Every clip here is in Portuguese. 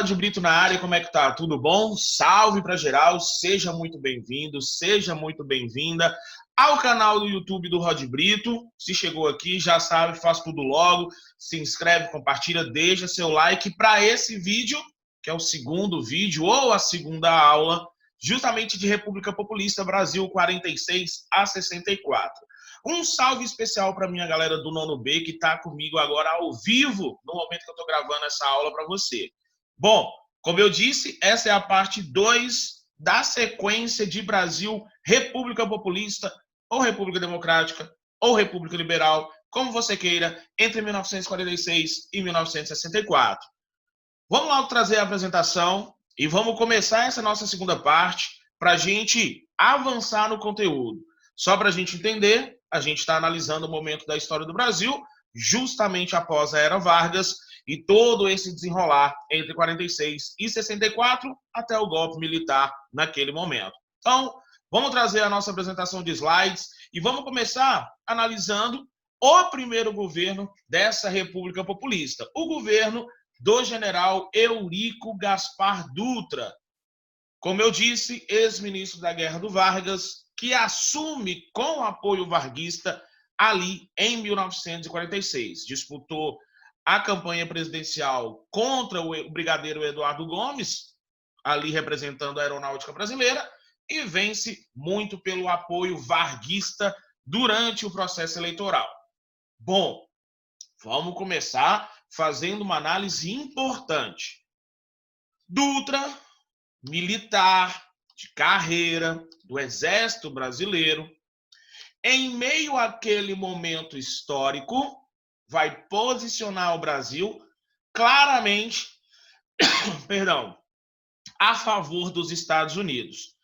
Rod Brito na área, como é que tá? Tudo bom? Salve para geral, seja muito bem-vindo, seja muito bem-vinda ao canal do YouTube do Rod Brito. Se chegou aqui, já sabe, faz tudo logo, se inscreve, compartilha, deixa seu like para esse vídeo, que é o segundo vídeo ou a segunda aula, justamente de República Populista Brasil 46 a 64. Um salve especial para minha galera do Nono B, que está comigo agora ao vivo, no momento que eu estou gravando essa aula para você. Bom, como eu disse, essa é a parte 2 da sequência de Brasil, República Populista, ou República Democrática, ou República Liberal, como você queira, entre 1946 e 1964. Vamos lá trazer a apresentação e vamos começar essa nossa segunda parte para a gente avançar no conteúdo. Só para a gente entender, a gente está analisando o momento da história do Brasil, justamente após a Era Vargas, e todo esse desenrolar entre 46 e 64 até o golpe militar naquele momento. Então, vamos trazer a nossa apresentação de slides e vamos começar analisando o primeiro governo dessa República Populista, o governo do general Eurico Gaspar Dutra. Como eu disse, ex-ministro da Guerra do Vargas, que assume com apoio varguista ali em 1946. Disputou a campanha presidencial contra o brigadeiro Eduardo Gomes, ali representando a aeronáutica brasileira, e vence muito pelo apoio varguista durante o processo eleitoral. Bom, vamos começar fazendo uma análise importante. Dutra, militar, de carreira, do Exército Brasileiro, em meio àquele momento histórico, vai posicionar o Brasil claramente, a favor dos Estados Unidos.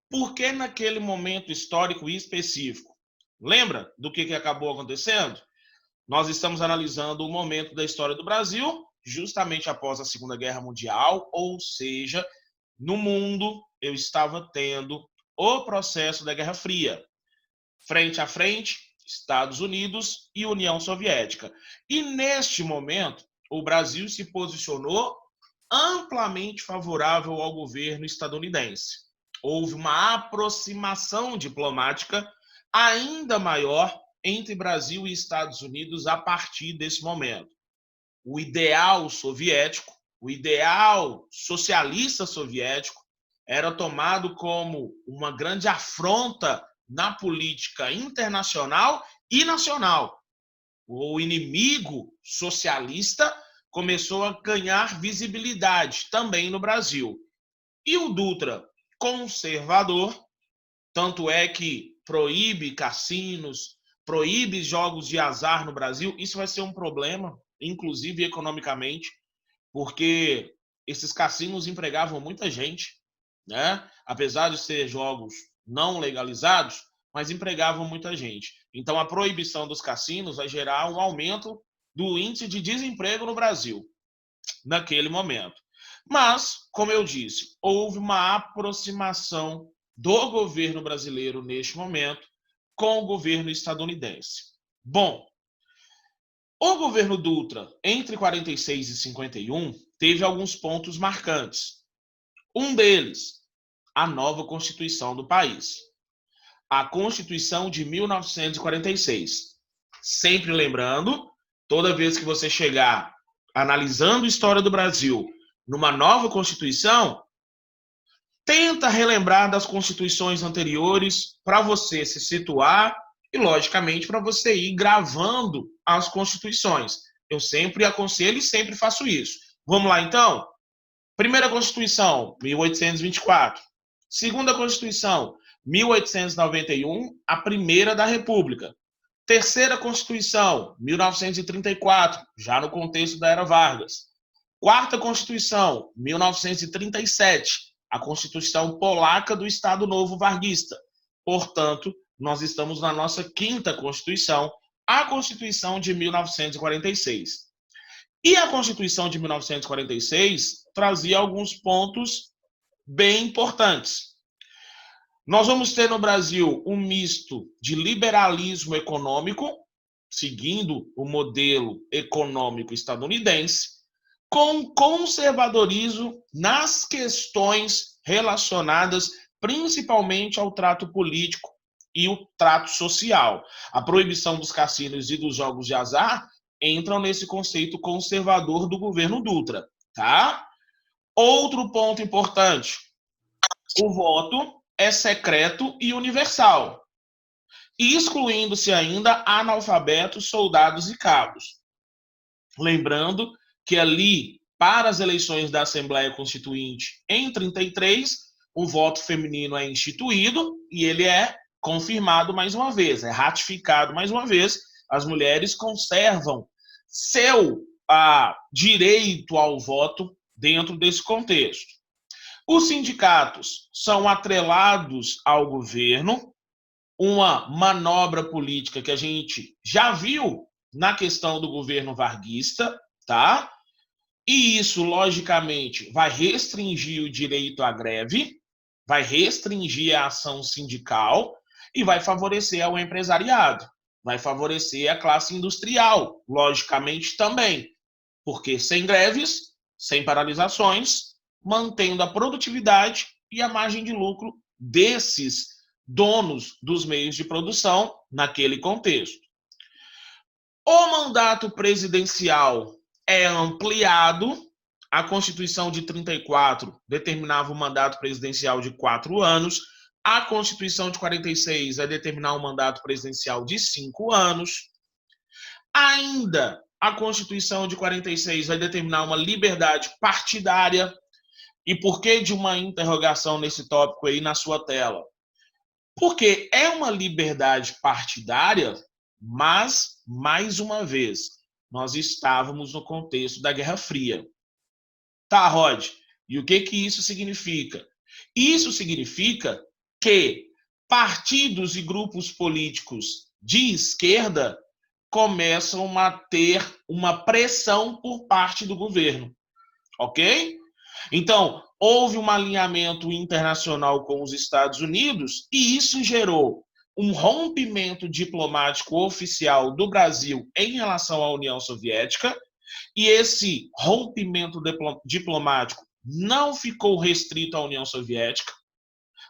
Por que naquele momento histórico específico? Lembra do que acabou acontecendo? Nós estamos analisando o momento da história do Brasil, justamente após a Segunda Guerra Mundial, ou seja, no mundo eu estava tendo o processo da Guerra Fria. Frente a frente, Estados Unidos e União Soviética. E neste momento, o Brasil se posicionou amplamente favorável ao governo estadunidense. Houve uma aproximação diplomática ainda maior entre Brasil e Estados Unidos a partir desse momento. O ideal soviético, o ideal socialista soviético, era tomado como uma grande afronta na política internacional e nacional. O inimigo socialista começou a ganhar visibilidade também no Brasil. E o Dutra, conservador, tanto é que proíbe cassinos, proíbe jogos de azar no Brasil. Isso vai ser um problema, inclusive economicamente, porque esses cassinos empregavam muita gente, né? Apesar de ser jogos não legalizados, mas empregavam muita gente. Então, a proibição dos cassinos vai gerar um aumento do índice de desemprego no Brasil, naquele momento. Mas, como eu disse, houve uma aproximação do governo brasileiro neste momento com o governo estadunidense. Bom, o governo Dutra, entre 46 e 51, teve alguns pontos marcantes. Um deles, a nova Constituição do país. A Constituição de 1946. Sempre lembrando, toda vez que você chegar analisando a história do Brasil numa nova Constituição, tenta relembrar das constituições anteriores para você se situar e, logicamente, para você ir gravando as constituições. Eu sempre aconselho e sempre faço isso. Vamos lá, então? Primeira Constituição, 1824. Segunda Constituição, 1891, a primeira da República. Terceira Constituição, 1934, já no contexto da Era Vargas. Quarta Constituição, 1937, a Constituição Polaca do Estado Novo Varguista. Portanto, nós estamos na nossa quinta Constituição, a Constituição de 1946. E a Constituição de 1946 trazia alguns pontos bem importantes. Nós vamos ter no Brasil um misto de liberalismo econômico, seguindo o modelo econômico estadunidense, com conservadorismo nas questões relacionadas principalmente ao trato político e o trato social. A proibição dos cassinos e dos jogos de azar entram nesse conceito conservador do governo Dutra, tá? Outro ponto importante: o voto é secreto e universal, excluindo-se ainda analfabetos, soldados e cabos. Lembrando que ali, para as eleições da Assembleia Constituinte em 33, o voto feminino é instituído e ele é confirmado mais uma vez, é ratificado mais uma vez. As mulheres conservam seu direito ao voto dentro desse contexto. Os sindicatos são atrelados ao governo, uma manobra política que a gente já viu na questão do governo varguista, tá? E isso, logicamente, vai restringir o direito à greve, vai restringir a ação sindical e vai favorecer ao empresariado, vai favorecer a classe industrial, logicamente também, porque sem greves, sem paralisações, mantendo a produtividade e a margem de lucro desses donos dos meios de produção naquele contexto. O mandato presidencial é ampliado. A Constituição de 34 determinava o mandato presidencial de 4 anos. A Constituição de 46 vai determinar um mandato presidencial de 5 anos. Ainda a Constituição de 46 vai determinar uma liberdade partidária. E por que de uma interrogação nesse tópico aí na sua tela? Porque é uma liberdade partidária, mas, mais uma vez, nós estávamos no contexto da Guerra Fria. Tá, Rod? E o que isso significa? Isso significa que partidos e grupos políticos de esquerda começam a ter uma pressão por parte do governo, ok? Então, houve um alinhamento internacional com os Estados Unidos e isso gerou um rompimento diplomático oficial do Brasil em relação à União Soviética, e esse rompimento diplomático não ficou restrito à União Soviética.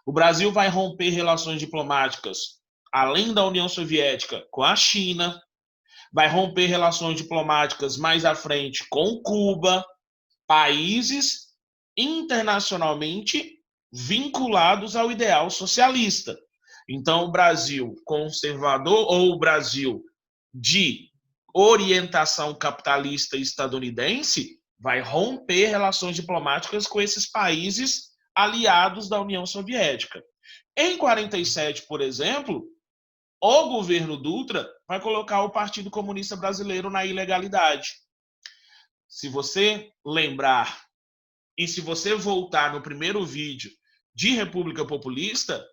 O Brasil vai romper relações diplomáticas, além da União Soviética, com a China, vai romper relações diplomáticas mais à frente com Cuba, países internacionalmente vinculados ao ideal socialista. Então, o Brasil conservador ou o Brasil de orientação capitalista estadunidense vai romper relações diplomáticas com esses países aliados da União Soviética. Em 47, por exemplo, o governo Dutra vai colocar o Partido Comunista Brasileiro na ilegalidade. Se você lembrar e se você voltar no primeiro vídeo de República Populista,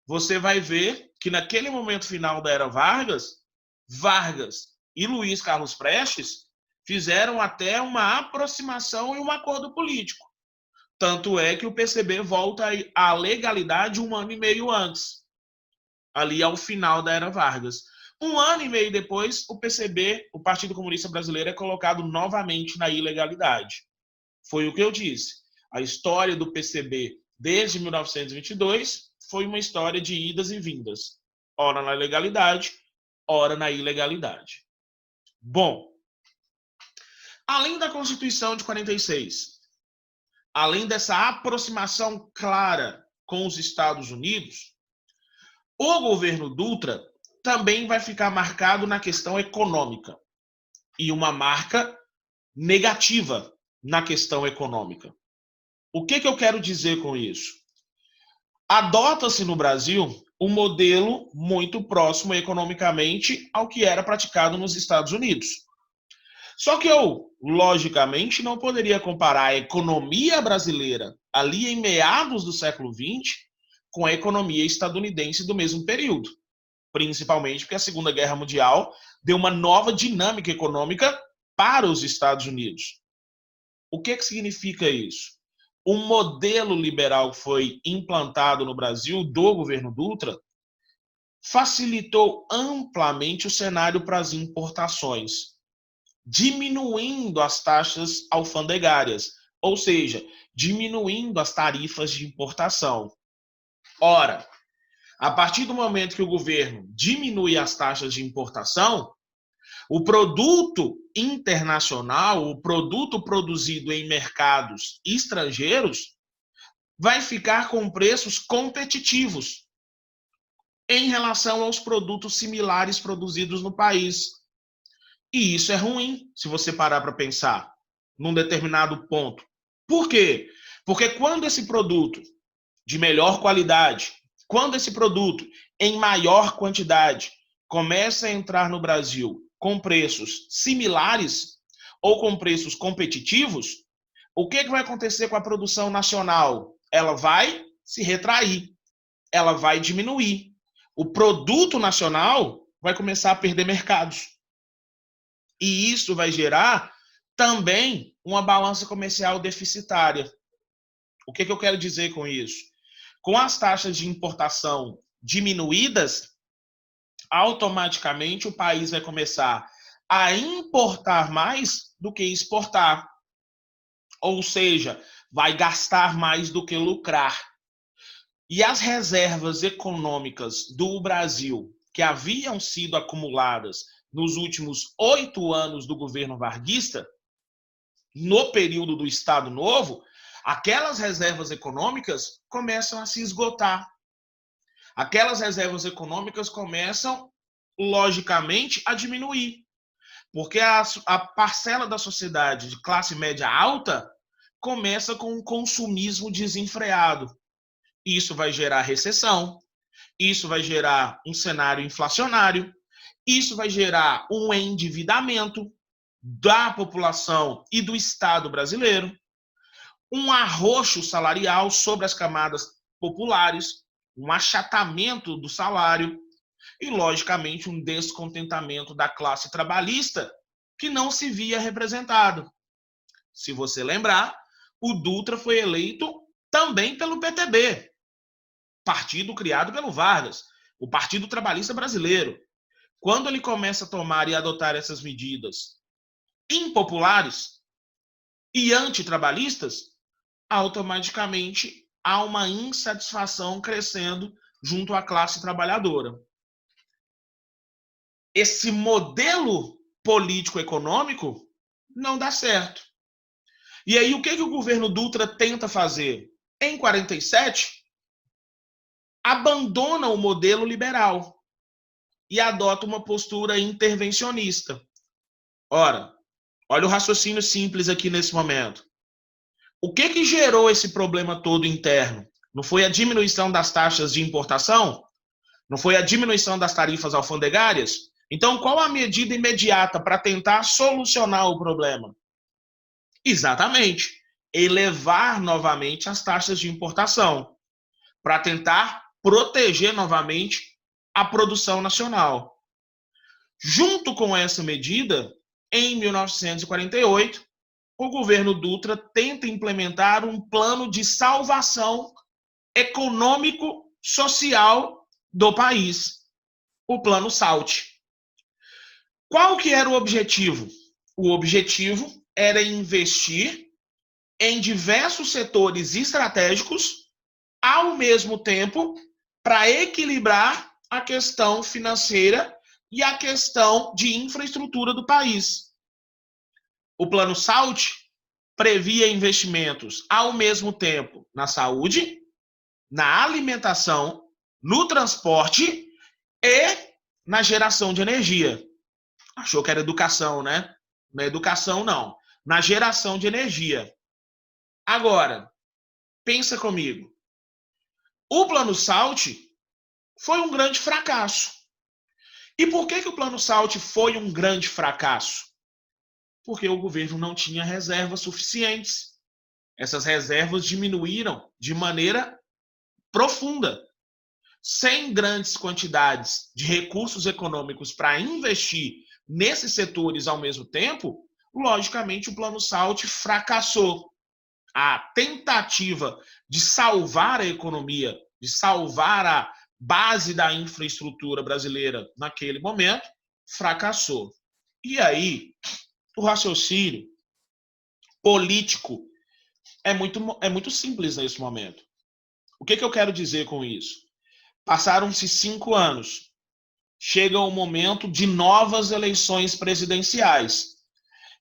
você vai ver que naquele momento final da era Vargas e Luiz Carlos Prestes fizeram até uma aproximação e um acordo político. Tanto é que o PCB volta à legalidade 1 ano e meio antes, ali ao final da era Vargas. 1 ano e meio depois, o PCB, o Partido Comunista Brasileiro, é colocado novamente na ilegalidade. Foi o que eu disse. A história do PCB desde 1922 foi uma história de idas e vindas. Ora na legalidade, ora na ilegalidade. Bom, além da Constituição de 46, além dessa aproximação clara com os Estados Unidos, o governo Dutra também vai ficar marcado na questão econômica. E uma marca negativa na questão econômica. O que eu quero dizer com isso? Adota-se no Brasil um modelo muito próximo economicamente ao que era praticado nos Estados Unidos. Só que eu, logicamente, não poderia comparar a economia brasileira ali em meados do século XX com a economia estadunidense do mesmo período. Principalmente porque a Segunda Guerra Mundial deu uma nova dinâmica econômica para os Estados Unidos. O que significa isso? O modelo liberal que foi implantado no Brasil do governo Dutra facilitou amplamente o cenário para as importações diminuindo as taxas alfandegárias, ou seja, diminuindo as tarifas de importação. Ora, a partir do momento que o governo diminui as taxas de importação, o produto internacional, o produto produzido em mercados estrangeiros, vai ficar com preços competitivos em relação aos produtos similares produzidos no país. E isso é ruim, se você parar para pensar, num determinado ponto. Por quê? Porque quando esse produto de melhor qualidade, quando esse produto em maior quantidade começa a entrar no Brasil com preços similares ou com preços competitivos, o que vai acontecer com a produção nacional? Ela vai se retrair, ela vai diminuir. O produto nacional vai começar a perder mercados. E isso vai gerar também uma balança comercial deficitária. O que eu quero dizer com isso? Com as taxas de importação diminuídas, automaticamente o país vai começar a importar mais do que exportar. Ou seja, vai gastar mais do que lucrar. E as reservas econômicas do Brasil, que haviam sido acumuladas nos últimos 8 anos do governo varguista, no período do Estado Novo, aquelas reservas econômicas começam a se esgotar. Aquelas reservas econômicas começam, logicamente, a diminuir. Porque a parcela da sociedade de classe média alta começa com um consumismo desenfreado. Isso vai gerar recessão, isso vai gerar um cenário inflacionário, isso vai gerar um endividamento da população e do Estado brasileiro, um arroxo salarial sobre as camadas populares, um achatamento do salário e, logicamente, um descontentamento da classe trabalhista que não se via representado. Se você lembrar, o Dutra foi eleito também pelo PTB, partido criado pelo Vargas, o Partido Trabalhista Brasileiro. Quando ele começa a tomar e adotar essas medidas impopulares e antitrabalhistas, automaticamente há uma insatisfação crescendo junto à classe trabalhadora. Esse modelo político-econômico não dá certo. E aí, o que o governo Dutra tenta fazer? Em 47, abandona o modelo liberal e adota uma postura intervencionista. Ora, olha o raciocínio simples aqui nesse momento. O que gerou esse problema todo interno? Não foi a diminuição das taxas de importação? Não foi a diminuição das tarifas alfandegárias? Então, qual a medida imediata para tentar solucionar o problema? Exatamente, elevar novamente as taxas de importação, para tentar proteger novamente a produção nacional. Junto com essa medida, em 1948, o governo Dutra tenta implementar um plano de salvação econômico-social do país, o Plano SALT. Qual que era o objetivo? O objetivo era investir em diversos setores estratégicos, ao mesmo tempo, para equilibrar a questão financeira e a questão de infraestrutura do país. O Plano SALT previa investimentos, ao mesmo tempo, na saúde, na alimentação, no transporte e na geração de energia. Achou que era educação, né? Na educação, não. Na geração de energia. Agora, pensa comigo. O Plano SALT foi um grande fracasso. E por que o Plano SALT foi um grande fracasso? Porque o governo não tinha reservas suficientes. Essas reservas diminuíram de maneira profunda. Sem grandes quantidades de recursos econômicos para investir nesses setores ao mesmo tempo, logicamente o Plano SALT fracassou. A tentativa de salvar a economia, de salvar a base da infraestrutura brasileira naquele momento, fracassou. E aí, O raciocínio político é muito simples nesse momento. O que eu quero dizer com isso? Passaram-se 5 anos. Chega o momento de novas eleições presidenciais.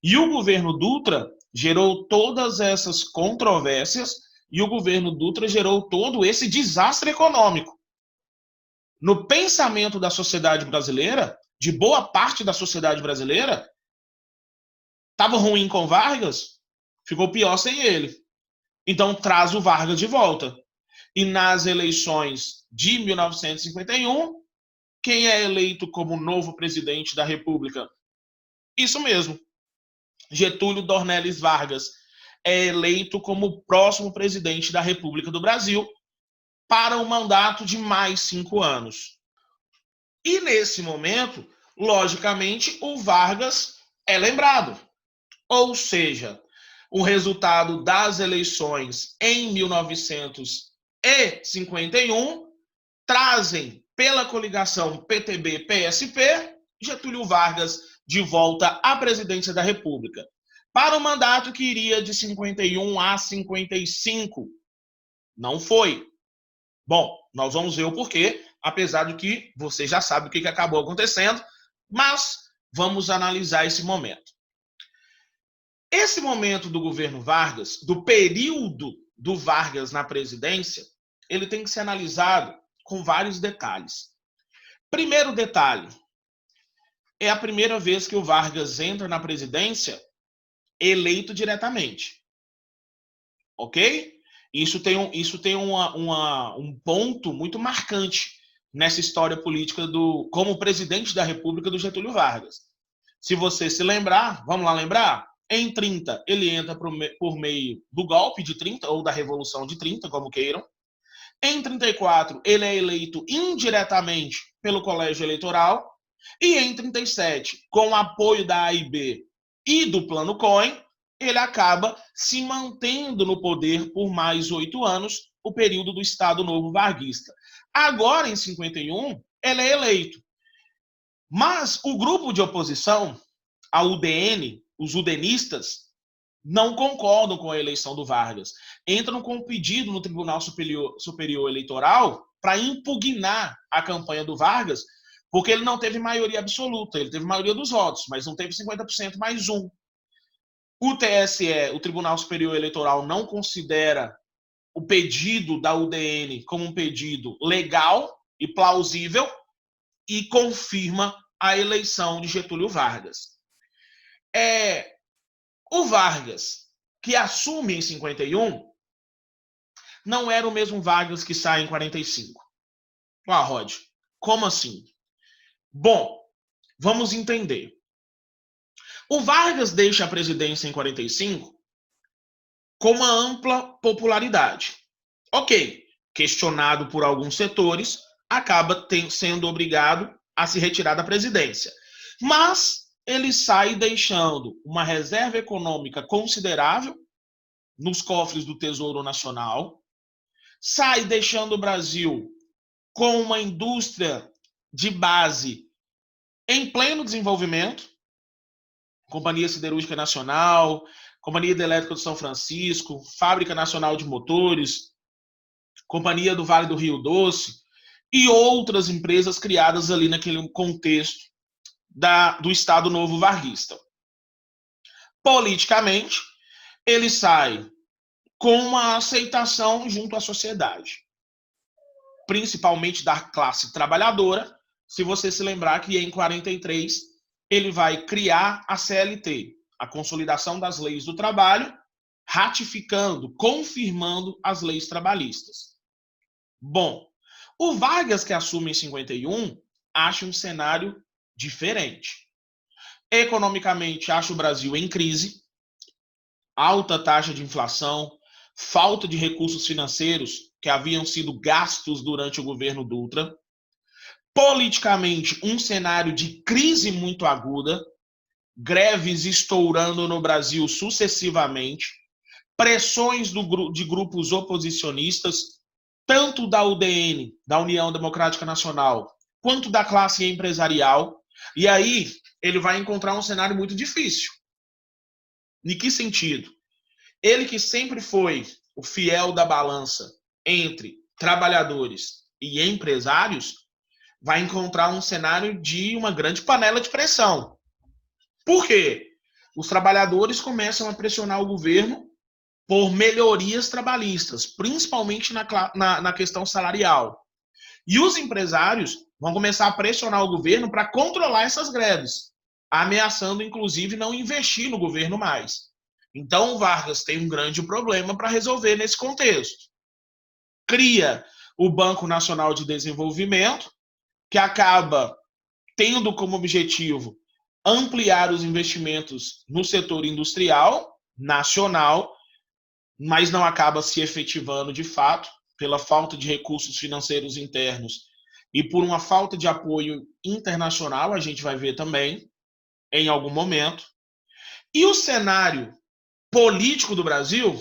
E o governo Dutra gerou todas essas controvérsias e o governo Dutra gerou todo esse desastre econômico. No pensamento da sociedade brasileira, de boa parte da sociedade brasileira, estava ruim com Vargas, ficou pior sem ele. Então traz o Vargas de volta. E nas eleições de 1951, quem é eleito como novo presidente da República? Isso mesmo, Getúlio Dornelles Vargas é eleito como próximo presidente da República do Brasil para um mandato de mais 5 anos. E nesse momento, logicamente, o Vargas é lembrado. Ou seja, o resultado das eleições em 1951 trazem, pela coligação PTB-PSP, Getúlio Vargas de volta à presidência da República, para o mandato que iria de 51 a 55. Não foi. Bom, nós vamos ver o porquê, apesar de que você já sabe o que acabou acontecendo, mas vamos analisar esse momento. Esse momento do governo Vargas, do período do Vargas na presidência, ele tem que ser analisado com vários detalhes. Primeiro detalhe, é a primeira vez que o Vargas entra na presidência eleito diretamente. Ok? Isso tem um ponto muito marcante nessa história política como presidente da República do Getúlio Vargas. Se você se lembrar, vamos lá lembrar? Em 30, ele entra por meio do golpe de 30, ou da Revolução de 30, como queiram. Em 34, ele é eleito indiretamente pelo Colégio Eleitoral. E em 37, com o apoio da AIB e do Plano Cohen, ele acaba se mantendo no poder por mais 8 anos, o período do Estado Novo Varguista. Agora, em 51, ele é eleito. Mas o grupo de oposição, a UDN, os udenistas, não concordam com a eleição do Vargas. Entram com um pedido no Tribunal Superior Eleitoral para impugnar a campanha do Vargas, porque ele não teve maioria absoluta, ele teve maioria dos votos, mas não teve 50% mais um. O TSE, o Tribunal Superior Eleitoral, não considera o pedido da UDN como um pedido legal e plausível e confirma a eleição de Getúlio Vargas. O Vargas, que assume em 51, não era o mesmo Vargas que sai em 45. Rod, como assim? Bom, vamos entender. O Vargas deixa a presidência em 45 com uma ampla popularidade. Ok, questionado por alguns setores, acaba sendo obrigado a se retirar da presidência. Mas ele sai deixando uma reserva econômica considerável nos cofres do Tesouro Nacional, sai deixando o Brasil com uma indústria de base em pleno desenvolvimento, Companhia Siderúrgica Nacional, Companhia Hidrelétrica de São Francisco, Fábrica Nacional de Motores, Companhia do Vale do Rio Doce e outras empresas criadas ali naquele contexto do Estado Novo Varguista. Politicamente, ele sai com uma aceitação junto à sociedade, principalmente da classe trabalhadora. Se você se lembrar que em 43 ele vai criar a CLT, a Consolidação das Leis do Trabalho, ratificando, confirmando as leis trabalhistas. Bom, o Vargas, que assume em 51, acha um cenário diferente. Economicamente, acha o Brasil em crise, alta taxa de inflação, falta de recursos financeiros que haviam sido gastos durante o governo Dutra. Politicamente, um cenário de crise muito aguda, greves estourando no Brasil sucessivamente, pressões de grupos oposicionistas, tanto da UDN, da União Democrática Nacional, quanto da classe empresarial. E aí ele vai encontrar um cenário muito difícil. Em que sentido? Ele que sempre foi o fiel da balança entre trabalhadores e empresários, vai encontrar um cenário de uma grande panela de pressão. Por quê? Os trabalhadores começam a pressionar o governo por melhorias trabalhistas, principalmente na questão salarial. E os empresários vão começar a pressionar o governo para controlar essas greves, ameaçando, inclusive, não investir no governo mais. Então, o Vargas tem um grande problema para resolver nesse contexto. Cria o Banco Nacional de Desenvolvimento, que acaba tendo como objetivo ampliar os investimentos no setor industrial nacional, mas não acaba se efetivando de fato, pela falta de recursos financeiros internos e por uma falta de apoio internacional, a gente vai ver também, em algum momento. E o cenário político do Brasil,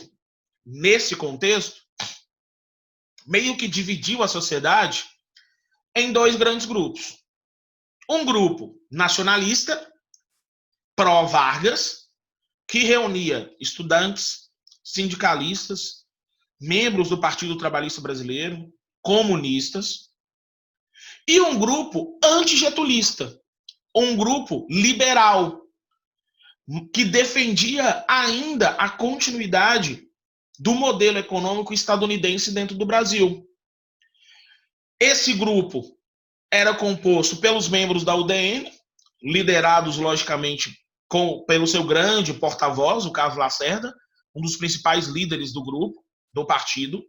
nesse contexto, meio que dividiu a sociedade em dois grandes grupos. Um grupo nacionalista, pró-Vargas, que reunia estudantes, sindicalistas, membros do Partido Trabalhista Brasileiro, comunistas, e um grupo antigetulista, um grupo liberal, que defendia ainda a continuidade do modelo econômico estadunidense dentro do Brasil. Esse grupo era composto pelos membros da UDN, liderados, logicamente, pelo seu grande porta-voz, o Carlos Lacerda, um dos principais líderes do grupo, do partido,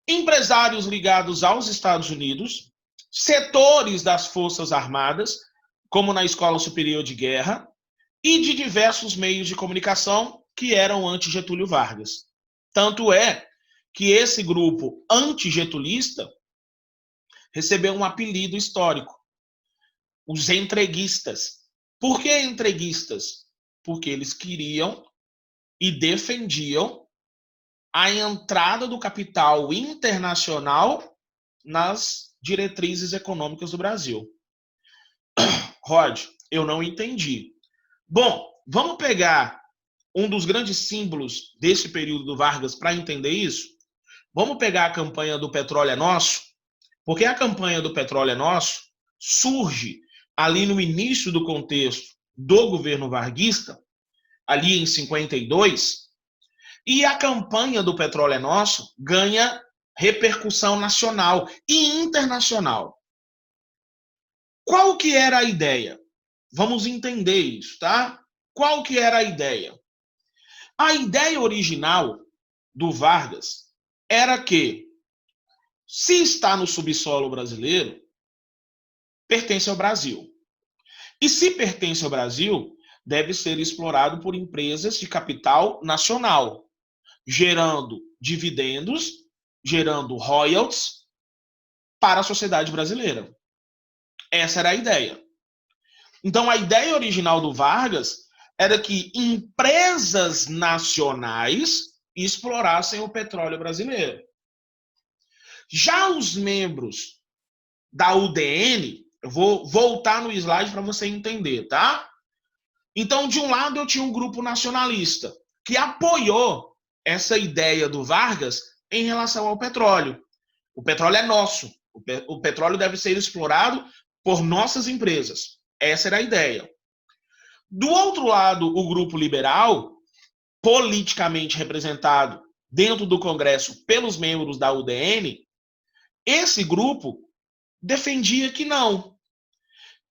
empresários ligados aos Estados Unidos, setores das Forças Armadas, como na Escola Superior de Guerra, e de diversos meios de comunicação que eram anti-Getúlio Vargas. Tanto é que esse grupo anti-getulista recebeu um apelido histórico, os entreguistas. Por que entreguistas? Porque eles queriam e defendiam a entrada do capital internacional nas diretrizes econômicas do Brasil. Rod, eu não entendi. Bom, vamos pegar um dos grandes símbolos desse período do Vargas para entender isso? Vamos pegar a campanha do Petróleo é Nosso, porque a campanha do Petróleo é Nosso surge ali no início do contexto do governo varguista, ali em 52, e a campanha do Petróleo é Nosso ganha repercussão nacional e internacional. Qual que era a ideia? Vamos entender isso, tá? Qual que era a ideia? A ideia original do Vargas era que, se está no subsolo brasileiro, pertence ao Brasil. E se pertence ao Brasil, deve ser explorado por empresas de capital nacional, gerando dividendos, gerando royalties para a sociedade brasileira. Essa era a ideia. Então, a ideia original do Vargas era que empresas nacionais explorassem o petróleo brasileiro. Já os membros da UDN, eu vou voltar no slide para você entender, tá? Então, de um lado, eu tinha um grupo nacionalista que apoiou essa ideia do Vargas em relação ao petróleo. O petróleo é nosso. O petróleo deve ser explorado por nossas empresas. Essa era a ideia. Do outro lado, o grupo liberal, politicamente representado dentro do Congresso pelos membros da UDN, esse grupo defendia que não,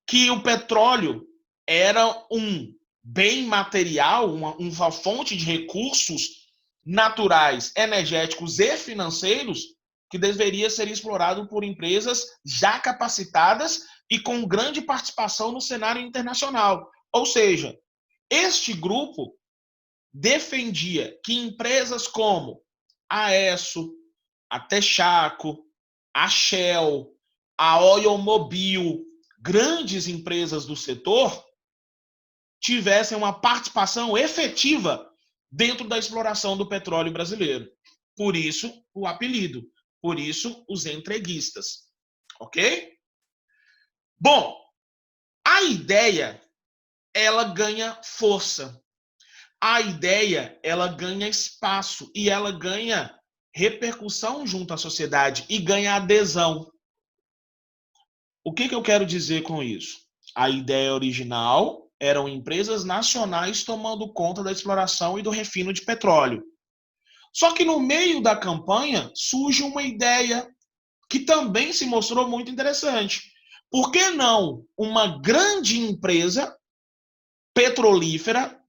que o petróleo era um bem material, uma fonte de recursos naturais, energéticos e financeiros que deveria ser explorado por empresas já capacitadas e com grande participação no cenário internacional. Ou seja, este grupo defendia que empresas como a Esso, a Texaco, a Shell, a Oilmobil, grandes empresas do setor, tivessem uma participação efetiva dentro da exploração do petróleo brasileiro. Por isso, o apelido. Por isso, os entreguistas. Ok? Bom, a ideia, ela ganha força. a ideia ela ganha espaço e ela ganha repercussão junto à sociedade e ganha adesão. O que eu quero dizer com isso? A ideia original eram empresas nacionais tomando conta da exploração e do refino de petróleo. Só que no meio da campanha surge uma ideia que também se mostrou muito interessante. Por que não uma grande empresa petrolífera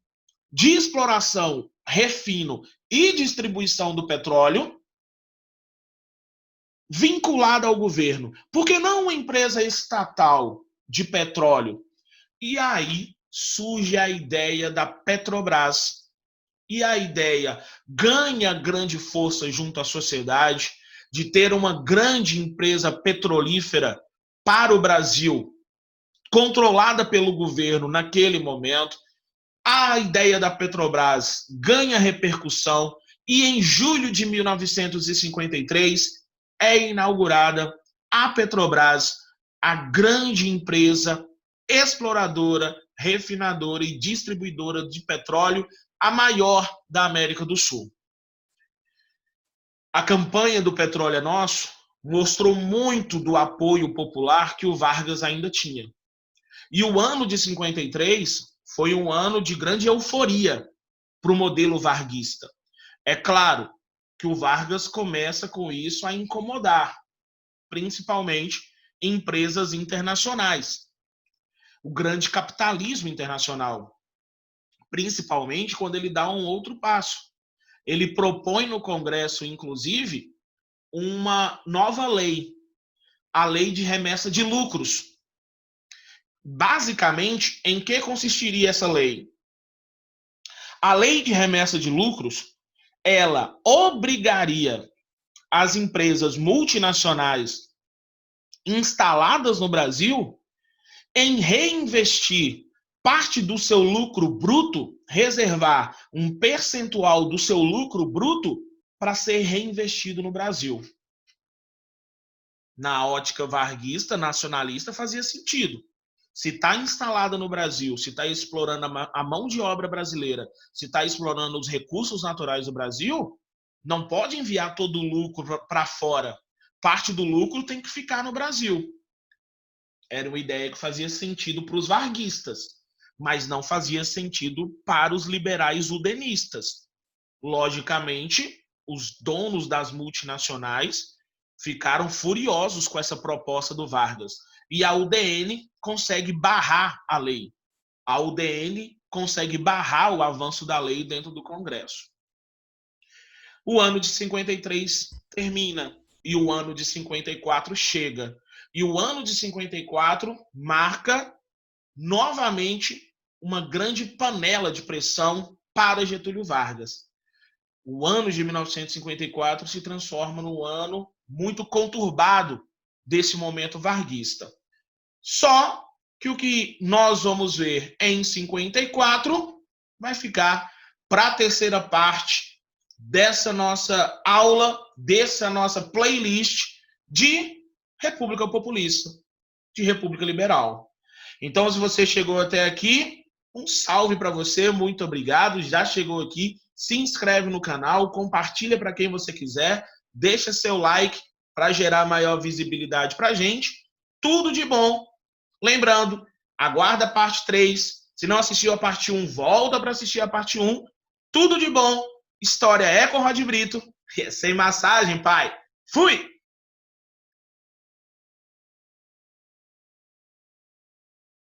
de exploração, refino e distribuição do petróleo vinculada ao governo? Por que não uma empresa estatal de petróleo? E aí surge a ideia da Petrobras. E a ideia ganha grande força junto à sociedade de ter uma grande empresa petrolífera para o Brasil, controlada pelo governo naquele momento. A ideia da Petrobras ganha repercussão e em julho de 1953 é inaugurada a Petrobras, a grande empresa exploradora, refinadora e distribuidora de petróleo, a maior da América do Sul. A campanha do Petróleo é Nosso mostrou muito do apoio popular que o Vargas ainda tinha. E o ano de 53 foi um ano de grande euforia para o modelo varguista. É claro que o Vargas começa com isso a incomodar, principalmente empresas internacionais, o grande capitalismo internacional, principalmente quando ele dá um outro passo. Ele propõe no Congresso, inclusive, uma nova lei, a Lei de Remessa de Lucros. Basicamente, em que consistiria essa lei? A Lei de Remessa de Lucros, ela obrigaria as empresas multinacionais instaladas no Brasil em reinvestir parte do seu lucro bruto, reservar um percentual do seu lucro bruto para ser reinvestido no Brasil. Na ótica varguista, nacionalista, fazia sentido. Se está instalada no Brasil, se está explorando a mão de obra brasileira, se está explorando os recursos naturais do Brasil, não pode enviar todo o lucro para fora. Parte do lucro tem que ficar no Brasil. Era uma ideia que fazia sentido para os varguistas, mas não fazia sentido para os liberais udenistas. Logicamente, os donos das multinacionais ficaram furiosos com essa proposta do Vargas. E a UDN consegue barrar a lei. A UDN consegue barrar o avanço da lei dentro do Congresso. O ano de 53 termina e o ano de 54 chega. E o ano de 54 marca novamente uma grande panela de pressão para Getúlio Vargas. O ano de 1954 se transforma num ano muito conturbado desse momento varguista. Só que o que nós vamos ver em 54 vai ficar para a terceira parte dessa nossa aula, dessa nossa playlist de República Populista, de República Liberal. Então, se você chegou até aqui, um salve para você, muito obrigado. Já chegou aqui, se inscreve no canal, compartilha para quem você quiser, deixa seu like para gerar maior visibilidade para a gente. Tudo de bom. Lembrando, aguarda a parte 3. Se não assistiu a parte 1, volta para assistir a parte 1. Tudo de bom. História é Conrad Brito. Sem massagem, pai. Fui!